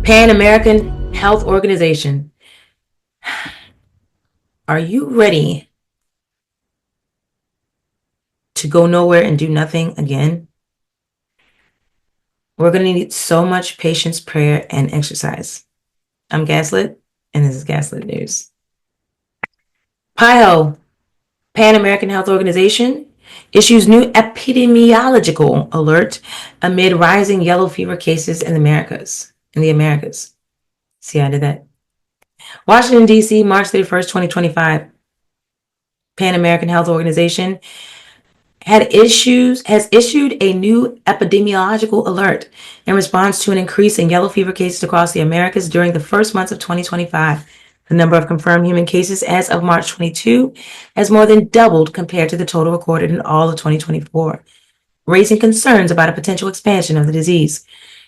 Pan American Health Organization. Are you ready to go nowhere and do nothing again? We're going to need so much patience, prayer, and exercise. I'm Gaslit, and this is Gaslit News. PAHO, Pan American Health Organization, issues new epidemiological alert amid rising yellow fever cases in the Americas. See, I did that. Washington, D.C., March 31st, 2025. Pan American Health Organization has issued a new epidemiological alert in response to an increase in yellow fever cases across the Americas during the first months of 2025. The number of confirmed human cases as of March 22 has more than doubled compared to the total recorded in all of 2024, raising concerns about a potential expansion of the disease.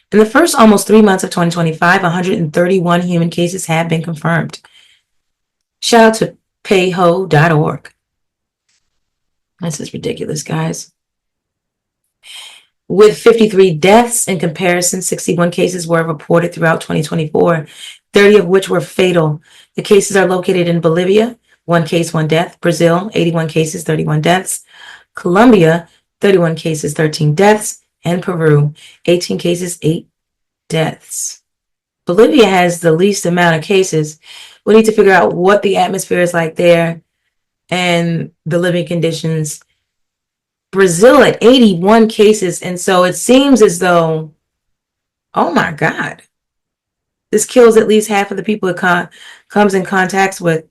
In the first almost 3 months of 2025, 131 human cases have been confirmed. Shout out to PAHO.org. This is ridiculous, guys. With 53 deaths in comparison, 61 cases were reported throughout 2024, 30 of which were fatal. The cases are located in Bolivia, 1 case, 1 death. Brazil, 81 cases, 31 deaths. Colombia, 31 cases, 13 deaths. And Peru, 18 cases, 8 deaths. Bolivia has the least amount of cases. We need to figure out what the atmosphere is like there and the living conditions. Brazil at 81 cases, and so it seems as though, oh my God, this kills at least half of the people it comes in contact with.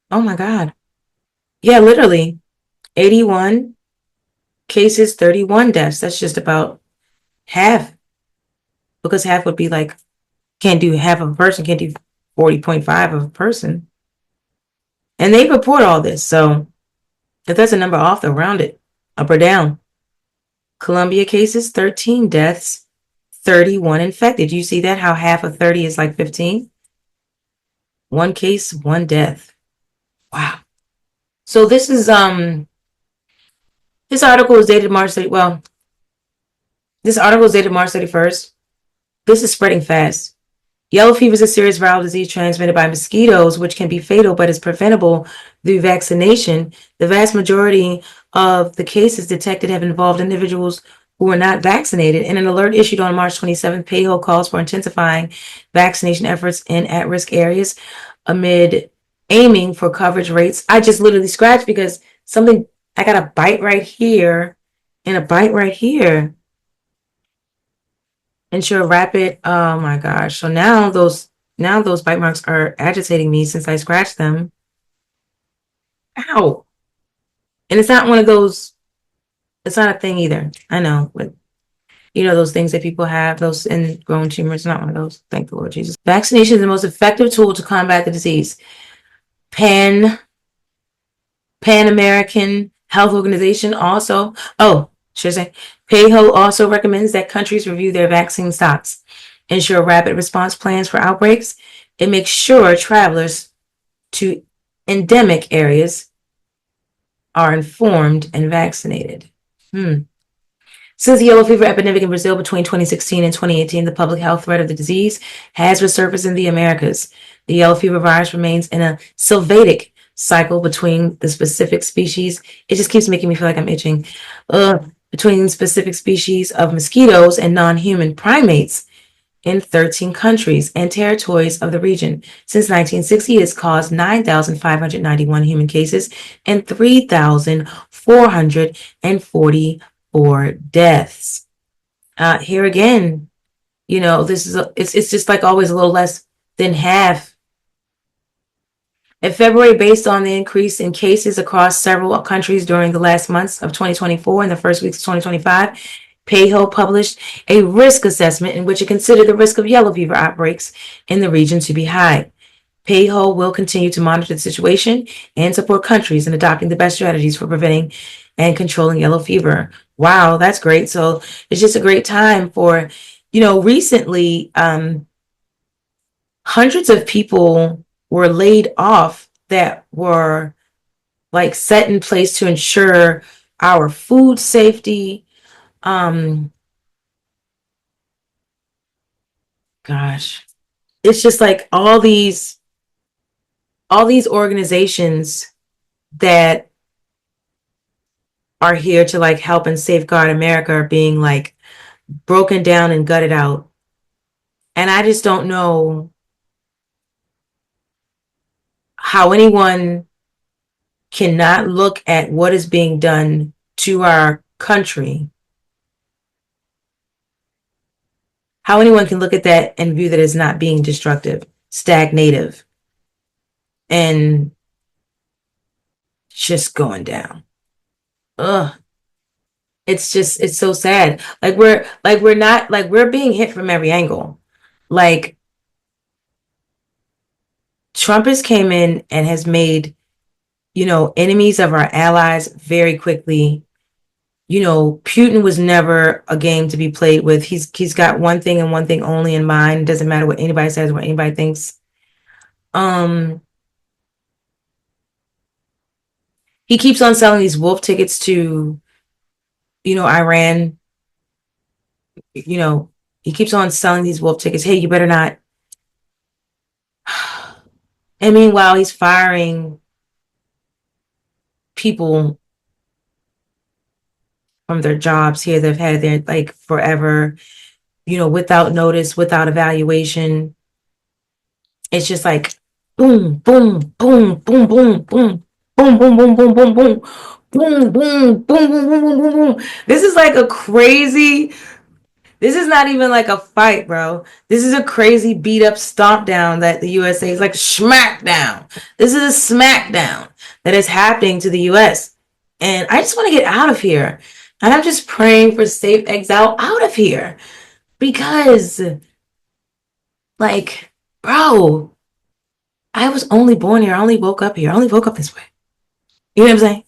Oh my God. Yeah, literally 81 cases, 31 deaths. That's just about half, because half would be like, can't do half of a person, can't do 40.5 of a person. And they report all this, so if that's a number off, they'll round it up or down. Colombia cases, 13 deaths, 31 infected. You see that? How half of 30 is like 15? 1 case, 1 death. Wow. So this is this article is dated March 30. Well, this article is dated March 31st. This is spreading fast. Yellow fever is a serious viral disease transmitted by mosquitoes, which can be fatal but is preventable through vaccination. The vast majority of the cases detected have involved individuals who were not vaccinated. In an alert issued on March 27th, PAHO calls for intensifying vaccination efforts in at-risk areas amid aiming for coverage rates. I just literally scratched because I got a bite right here and a bite right here. Ensure rapid, oh my gosh. So now those bite marks are agitating me since I scratched them. Ow. And it's not one of those, it's not a thing either. I know, but you know, those things that people have, those ingrown tumors, not one of those. Thank the Lord Jesus. Vaccination is the most effective tool to combat the disease. Pan American Health Organization also, PAHO also recommends that countries review their vaccine stocks, ensure rapid response plans for outbreaks, and make sure travelers to endemic areas are informed and vaccinated. Since the yellow fever epidemic in Brazil between 2016 and 2018, the public health threat of the disease has resurfaced in the Americas. The yellow fever virus remains in a sylvatic cycle between the specific species. It just keeps making me feel like I'm itching. Between specific species of mosquitoes and non-human primates in 13 countries and territories of the region. Since 1960, it has caused 9,591 human cases and 3,444 deaths. Here again, you know, it's just like always a little less than half. In February, based on the increase in cases across several countries during the last months of 2024 and the first weeks of 2025, PAHO published a risk assessment in which it considered the risk of yellow fever outbreaks in the region to be high. PAHO will continue to monitor the situation and support countries in adopting the best strategies for preventing and controlling yellow fever. Wow, that's great. So it's just a great time for, you know, recently, hundreds of people were laid off that were like set in place to ensure our food safety. Gosh. It's just like all these organizations that are here to like help and safeguard America are being like broken down and gutted out. And I just don't know how anyone cannot look at what is being done to our country. How anyone can look at that and view that as not being destructive, stagnative, and just going down. Ugh. It's so sad. We're being hit from every angle. Like Trump has came in and has made, enemies of our allies very quickly. Putin was never a game to be played with. He's got one thing and one thing only in mind. It doesn't matter what anybody says, what anybody thinks. He keeps on selling these wolf tickets to, Iran. He keeps on selling these wolf tickets. Hey, you better not. And meanwhile, he's firing people from their jobs here that have had there like forever, without notice, without evaluation. It's just like boom, boom, boom, boom, boom, boom, boom, boom, boom, boom, boom, boom, boom, boom, boom, boom, boom, boom, boom, boom. This is like a crazy. This is not even like a fight, bro. This is a crazy beat up stomp down that the USA is like SmackDown. This is a SmackDown that is happening to the US. And I just want to get out of here. And I'm just praying for safe exile out of here. Because, like, bro, I was only born here. I only woke up here. I only woke up this way. You know what I'm saying?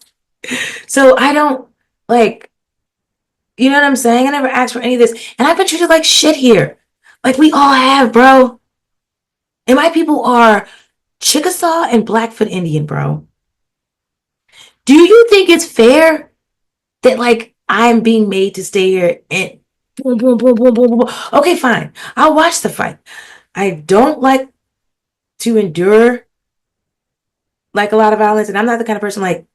So I don't, like, you know what I'm saying? I never asked for any of this. And I've been treated like shit here. Like we all have, bro. And my people are Chickasaw and Blackfoot Indian, bro. Do you think it's fair that like I'm being made to stay here and boom, boom, boom, boom, boom, boom? Okay, fine. I'll watch the fight. I don't like to endure like a lot of violence. And I'm not the kind of person like,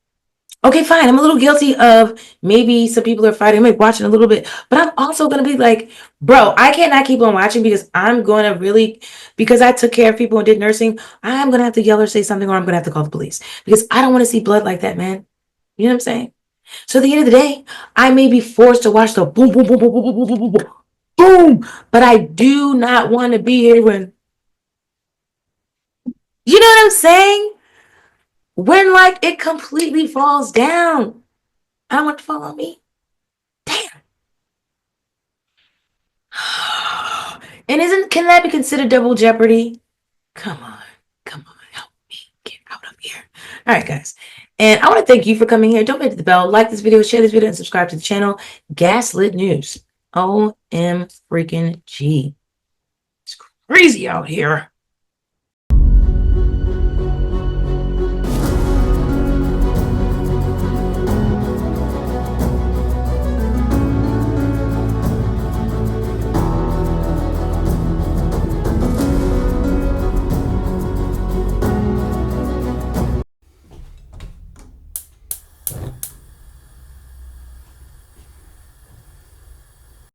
okay, fine. I'm a little guilty of maybe some people are fighting, maybe watching a little bit, but I'm also going to be like, bro, I cannot keep on watching because I'm going to really, because I took care of people and did nursing, I'm going to have to yell or say something or I'm going to have to call the police because I don't want to see blood like that, man. You know what I'm saying? So at the end of the day, I may be forced to watch the boom, boom, boom, boom, boom, boom, boom, boom, boom, boom, but I do not want to be here when, you know what I'm saying? When like it completely falls down. I don't want it to fall on me. Damn. And can that be considered double jeopardy? Come on. Help me get out of here. All right, guys. And I want to thank you for coming here. Don't forget the bell, like this video, share this video, and subscribe to the channel. Gaslit News. OM freaking G. It's crazy out here.